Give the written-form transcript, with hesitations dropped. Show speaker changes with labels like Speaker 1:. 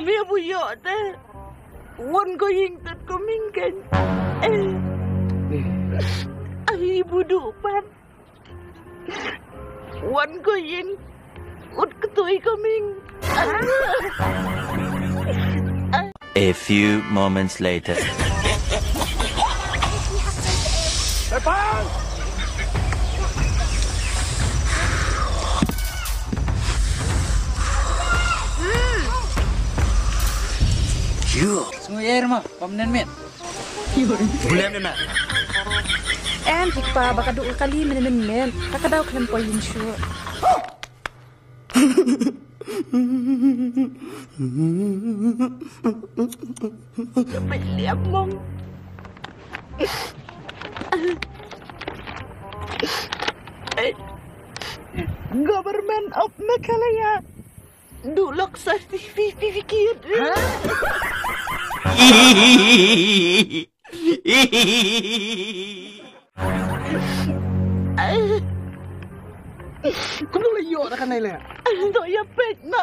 Speaker 1: Kami buyok teh. Wan ko hingtat ko minggan. Abi ibu dupan. Wan ko yin. Ut ketui kaming.
Speaker 2: A few moments later.
Speaker 3: Lepas!
Speaker 4: Semua air mah, pamenan met.
Speaker 3: Boleh nak?
Speaker 5: Tikpa baka doon kali men. Kakadaw klan po yun siya.
Speaker 1: Beliau mong. Government of Meghalaya. Dulok sa fikir.
Speaker 3: Kau nak layo nak kanai lah.
Speaker 1: Ando ya pek na.